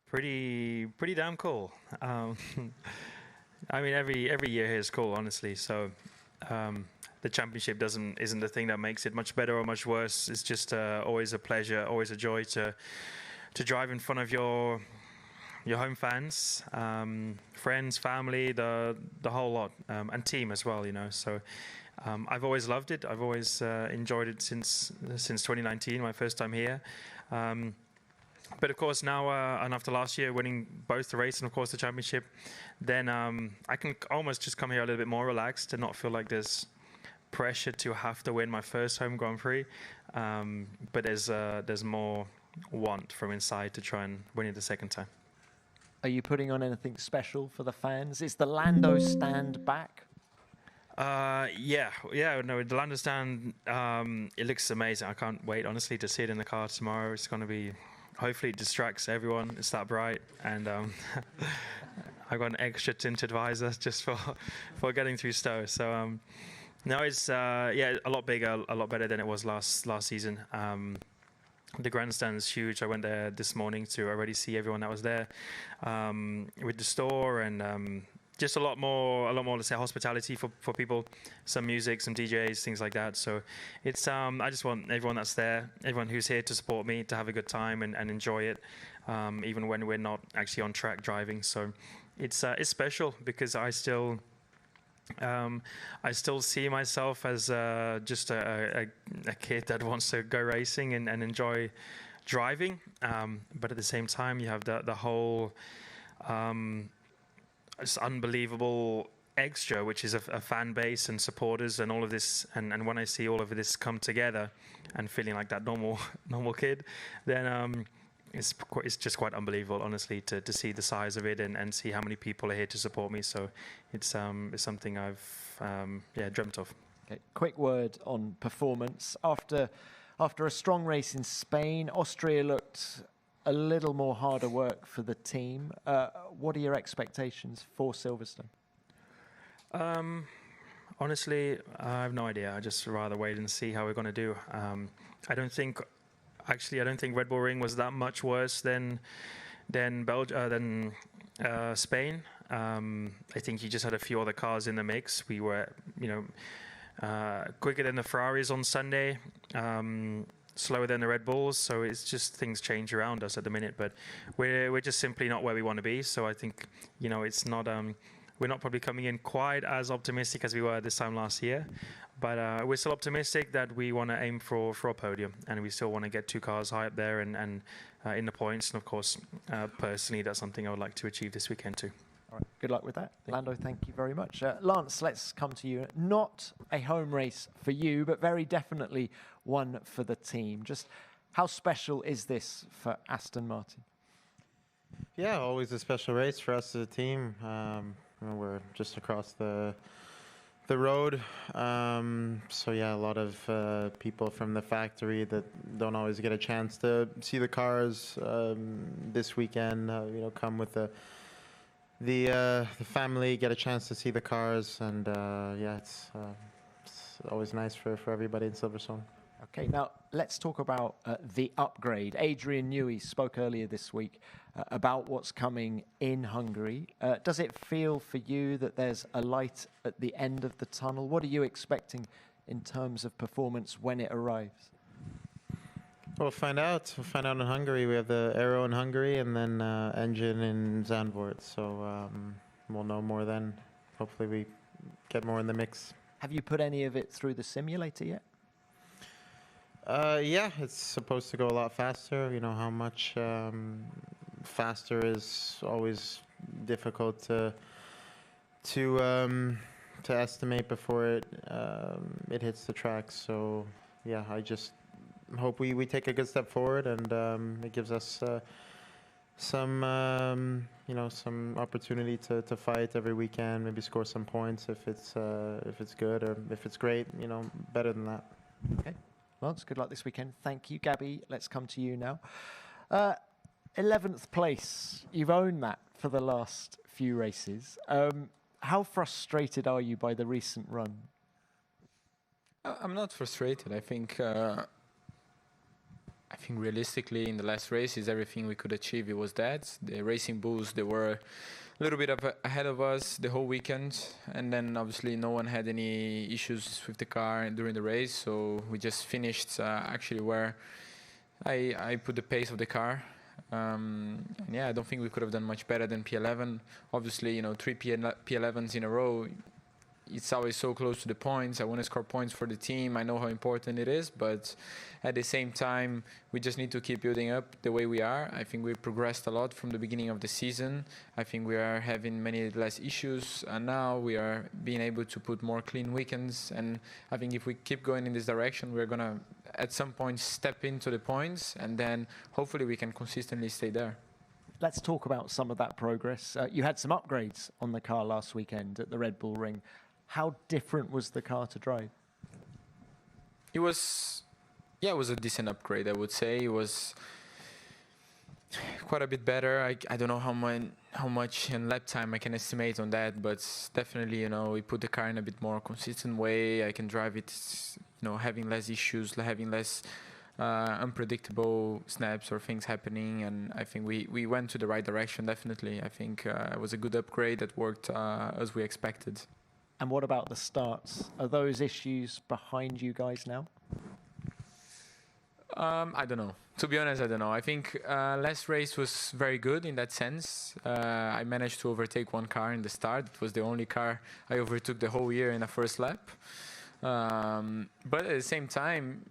Pretty damn cool. I mean, every year here is cool, honestly. So the championship isn't the thing that makes it much better or much worse. It's just always a pleasure, always a joy to drive in front of your home fans, friends, family, the whole lot, and team as well. So I've always loved it. I've always enjoyed it since 2019, my first time here. But of course now, and after last year winning both the race and of course the championship, then I can almost just come here a little bit more relaxed and not feel like there's pressure to have to win my first home Grand Prix. But there's more want from inside to try and win it the second time. Are you putting on anything special for the fans? Is the Lando stand back? Yeah, no, the Lando stand, it looks amazing. I can't wait, honestly, to see it in the car tomorrow. It's going to be, hopefully it distracts everyone. It's that bright, and I've got an extra tinted visor just for getting through Stowe. So no, it's a lot bigger, a lot better than it was last season. The grandstand is huge. I went there this morning to already see everyone that was there with the store, and just a lot more, let's say, hospitality for people, some music, some DJs, things like that. So it's I just want everyone that's there, everyone who's here to support me, to have a good time and enjoy it, even when we're not actually on track driving. So it's special because I still see myself as just a kid that wants to go racing and enjoy driving, but at the same time you have the whole just unbelievable extra, which is a fan base and supporters and all of this. And when I see all of this come together and feeling like that normal kid, then it's just quite unbelievable, honestly, to see the size of it and see how many people are here to support me. So it's something I've dreamt of. Okay. Quick word on performance. After a strong race in Spain, Austria looked a little more harder work for the team. What are your expectations for Silverstone? Honestly, I have no idea. I just rather wait and see how we're going to do. I don't think Red Bull Ring was that much worse than Spain. I think you just had a few other cars in the mix. We were, quicker than the Ferraris on Sunday. Slower than the Red Bulls, so it's just things change around us at the minute, but we're just simply not where we want to be. So I think it's not we're not probably coming in quite as optimistic as we were this time last year, but we're still optimistic that we want to aim for a podium, and we still want to get two cars high up there and in the points. And of course, personally, that's something I would like to achieve this weekend too. All right, good luck with that. Lando, thank you very much. Lance, let's come to you. Not a home race for you, but very definitely one for the team. Just how special is this for Aston Martin? Yeah, always a special race for us as a team. We're just across the road. So yeah, a lot of people from the factory that don't always get a chance to see the cars this weekend, come with the family, get a chance to see the cars, and it's always nice for everybody in Silverstone. Okay, now let's talk about the upgrade. Adrian Newey spoke earlier this week about what's coming in Hungary. Does it feel for you that there's a light at the end of the tunnel? What are you expecting in terms of performance when it arrives? We'll find out. We'll find out in Hungary. We have the aero in Hungary and then engine in Zandvoort. So we'll know more then. Hopefully we get more in the mix. Have you put any of it through the simulator yet? Yeah, it's supposed to go a lot faster. How much faster is always difficult to estimate before it hits the track. So yeah, I just hope we take a good step forward, and it gives us some opportunity to fight every weekend, maybe score some points if it's good, or if it's great, better than that. Okay. Lance, good luck this weekend. Thank you. Gabby, let's come to you now. 11th place. You've owned that for the last few races. How frustrated are you by the recent run? I'm not frustrated. I think I think realistically in the last races, everything we could achieve, it was that. The Racing Bulls, they were a little bit ahead of us the whole weekend. And then obviously no one had any issues with the car during the race. So we just finished actually where I put the pace of the car. And yeah, I don't think we could have done much better than P11. Obviously, 3 P11s in a row, it's always so close to the points. I want to score points for the team. I know how important it is, but at the same time, we just need to keep building up the way we are. I think we progressed a lot from the beginning of the season. I think we are having many less issues, and now we are being able to put more clean weekends. And I think if we keep going in this direction, we're going to, at some point, step into the points, and then hopefully we can consistently stay there. Let's talk about some of that progress. You had some upgrades on the car last weekend at the Red Bull Ring. How different was the car to drive? It was a decent upgrade, I would say. It was quite a bit better. I don't know how much in lap time I can estimate on that, but definitely, we put the car in a bit more consistent way. I can drive it, having less issues, having less unpredictable snaps or things happening, and I think we went to the right direction, definitely. I think it was a good upgrade that worked as we expected. And what about the starts? Are those issues behind you guys now? I don't know. To be honest, I don't know. I think last race was very good in that sense. I managed to overtake one car in the start. It was the only car I overtook the whole year in the first lap. But at the same time,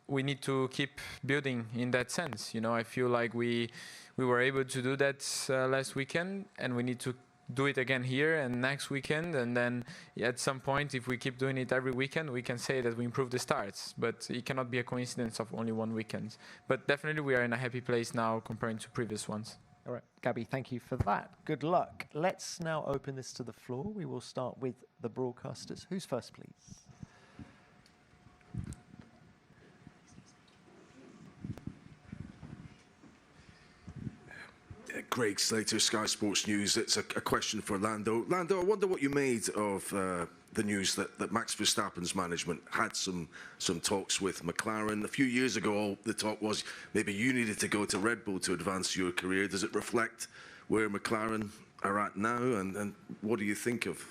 we need to keep building in that sense. I feel like we were able to do that last weekend, and we need to do it again here and next weekend, and then at some point, if we keep doing it every weekend, we can say that we improve the starts, but it cannot be a coincidence of only one weekend. But definitely we are in a happy place now comparing to previous ones. All right, Gabby, thank you for that. Good luck. Let's now open this to the floor. We will start with the broadcasters. Who's first, please? Greg Slater, Sky Sports News. It's a question for Lando. Lando, I wonder what you made of the news that Max Verstappen's management had some talks with McLaren. A few years ago, the talk was maybe you needed to go to Red Bull to advance your career. Does it reflect where McLaren are at now? And what do you think of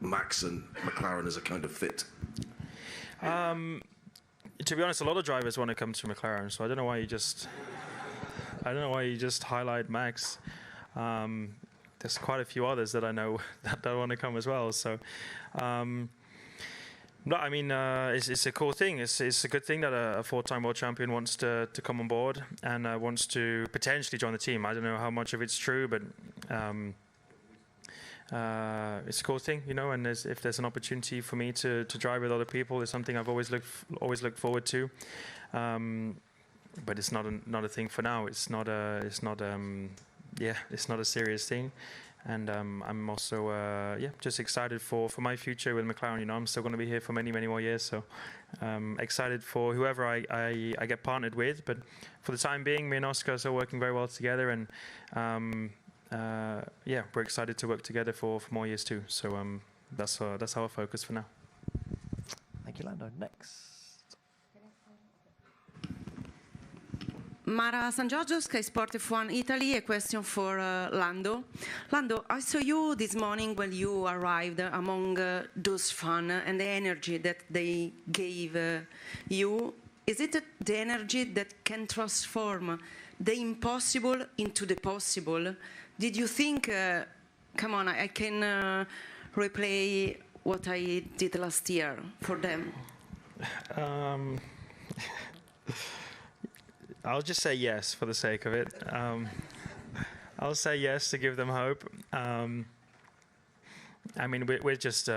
Max and McLaren as a kind of fit? To be honest, a lot of drivers want to come to McLaren, so I don't know why you just highlight Max. There's quite a few others that I know that don't want to come as well. So, no, I mean, it's a cool thing. It's a good thing that a four-time world champion wants to come on board and wants to potentially join the team. I don't know how much of it's true, but it's a cool thing, And if there's an opportunity for me to drive with other people, it's something I've always looked forward to. But it's not a thing for now. It's not a serious thing, and I'm also just excited for my future with McLaren. I'm still going to be here for many more years, so excited for whoever I get partnered with. But for the time being, me and Oscar are still working very well together, and we're excited to work together for more years too. So that's our focus for now. Thank you, Lando. Next. Mara San Giorgio, Sky Sport F1 Italy, a question for Lando. Lando, I saw you this morning when you arrived among those fans and the energy that they gave you. Is it the energy that can transform the impossible into the possible? Did you think, come on, I can replay what I did last year for them? I'll just say yes for the sake of it. I'll say yes to give them hope. I mean, we're just, you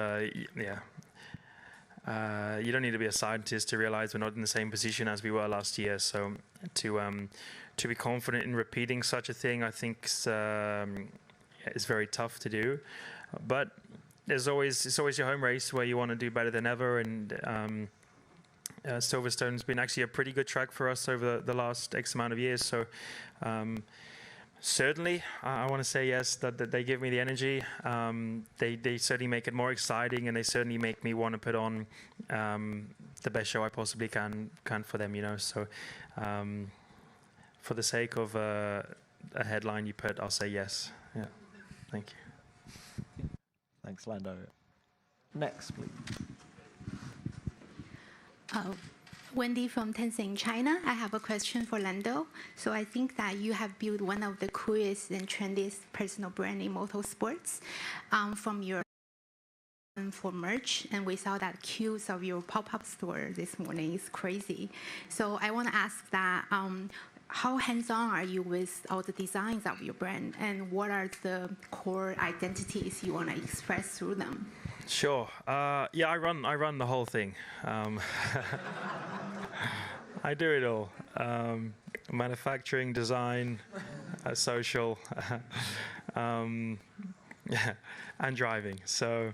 don't need to be a scientist to realize we're not in the same position as we were last year. So to be confident in repeating such a thing, I think is very tough to do. But it's always your home race where you want to do better than ever, and Silverstone's been actually a pretty good track for us over the last X amount of years. So certainly, I want to say yes, that they give me the energy. They certainly make it more exciting, and they certainly make me want to put on the best show I possibly can for them. So for the sake of a headline you put, I'll say yes. Yeah, thank you. Thanks, Lando. Next, please. Wendy from Tencent China. I have a question for Lando. So I think that you have built one of the coolest and trendiest personal brand in motorsports from your for merch, and we saw that queues of your pop-up store this morning is crazy. So I want to ask that how hands-on are you with all the designs of your brand, and what are the core identities you want to express through them? Sure. Yeah, I run the whole thing. I do it all. Manufacturing, design, social, and driving. So.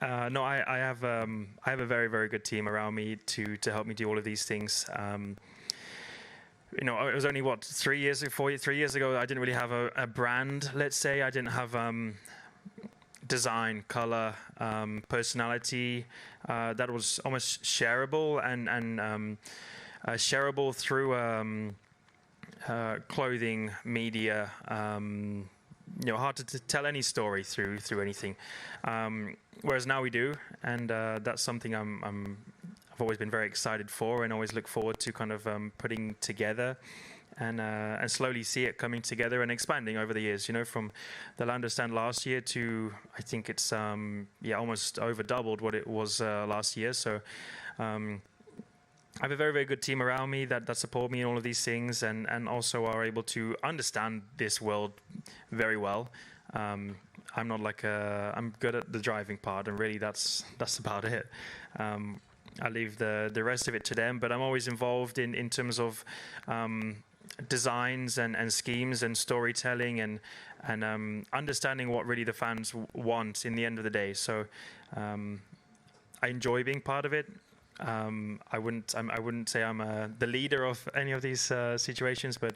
No, I have a very, very good team around me to help me do all of these things. You know, it was only 3 years ago I didn't really have a brand. Let's say I didn't have design, color, personality that was almost shareable and shareable through clothing, media. You know, hard to tell any story through anything. Whereas now we do, and that's something I've always been very excited for, and always look forward to kind of putting together, and slowly see it coming together and expanding over the years. You know, from the Lando stand last year to I think it's almost over doubled what it was last year. So. I have a very, very good team around me that support me in all of these things, and also are able to understand this world very well. I'm not like I'm good at the driving part, and really that's about it. I leave the rest of it to them, but I'm always involved in terms of designs and schemes and storytelling and understanding what really the fans want in the end of the day. So I enjoy being part of it. I wouldn't say I'm the leader of any of these situations, but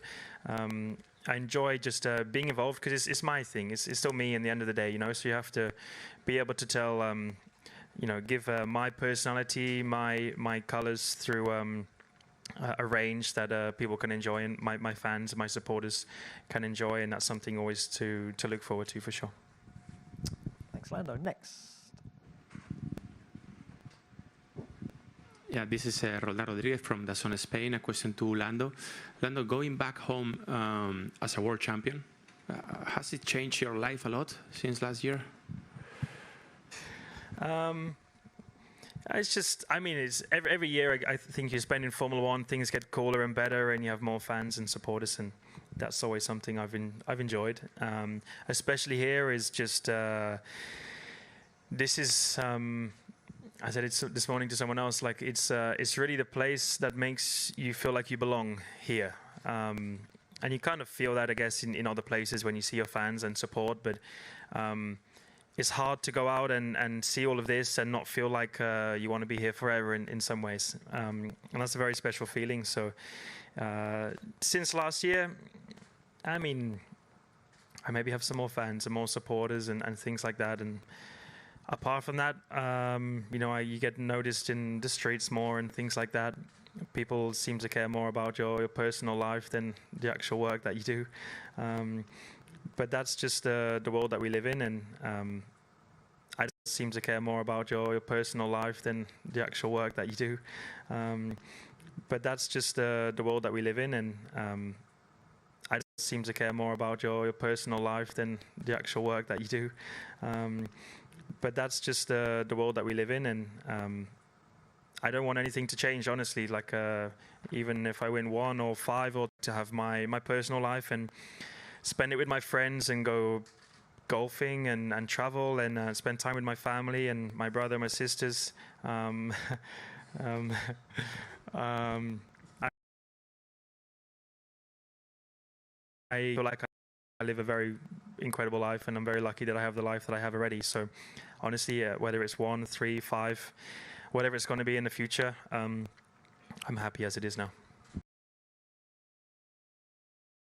I enjoy just being involved because it's my thing. It's still me in the end of the day, you know. So you have to be able to tell, you know, give my personality, my colors through a range that people can enjoy, and my fans, my supporters can enjoy, and that's something always to look forward to for sure. Thanks, Lando. Next. Yeah, this is Roldan Rodriguez from DAZN Spain. A question to Lando. Lando, going back home as a world champion, has it changed your life a lot since last year? It's just, I mean, it's every year I think you spend in Formula One, things get cooler and better, and you have more fans and supporters, and that's always something I've enjoyed. Especially here is just this is. I said it this morning to someone else. Like it's really the place that makes you feel like you belong here, and you kind of feel that, I guess, in other places when you see your fans and support. But it's hard to go out and see all of this and not feel like you want to be here forever in some ways, and that's a very special feeling. So since last year, I mean, I maybe have some more fans and more supporters and things like that. And apart from that, you know, you get noticed in the streets more and things like that. People seem to care more about your personal life than the actual work that you do. But that's just the world that we live in, and I seem to care more about your personal life than the actual work that you do. But that's just the world that we live in, and I seem to care more about your personal life than the actual work that you do. But that's just the world that we live in, and I don't want anything to change, honestly. Like even if I win 1 or 5, or to have my personal life and spend it with my friends and go golfing and travel and spend time with my family and my brother, my sisters. I feel like I live a very incredible life, and I'm very lucky that I have the life that I have already. So honestly, whether it's 1, 3, 5, whatever it's going to be in the future, I'm happy as it is now.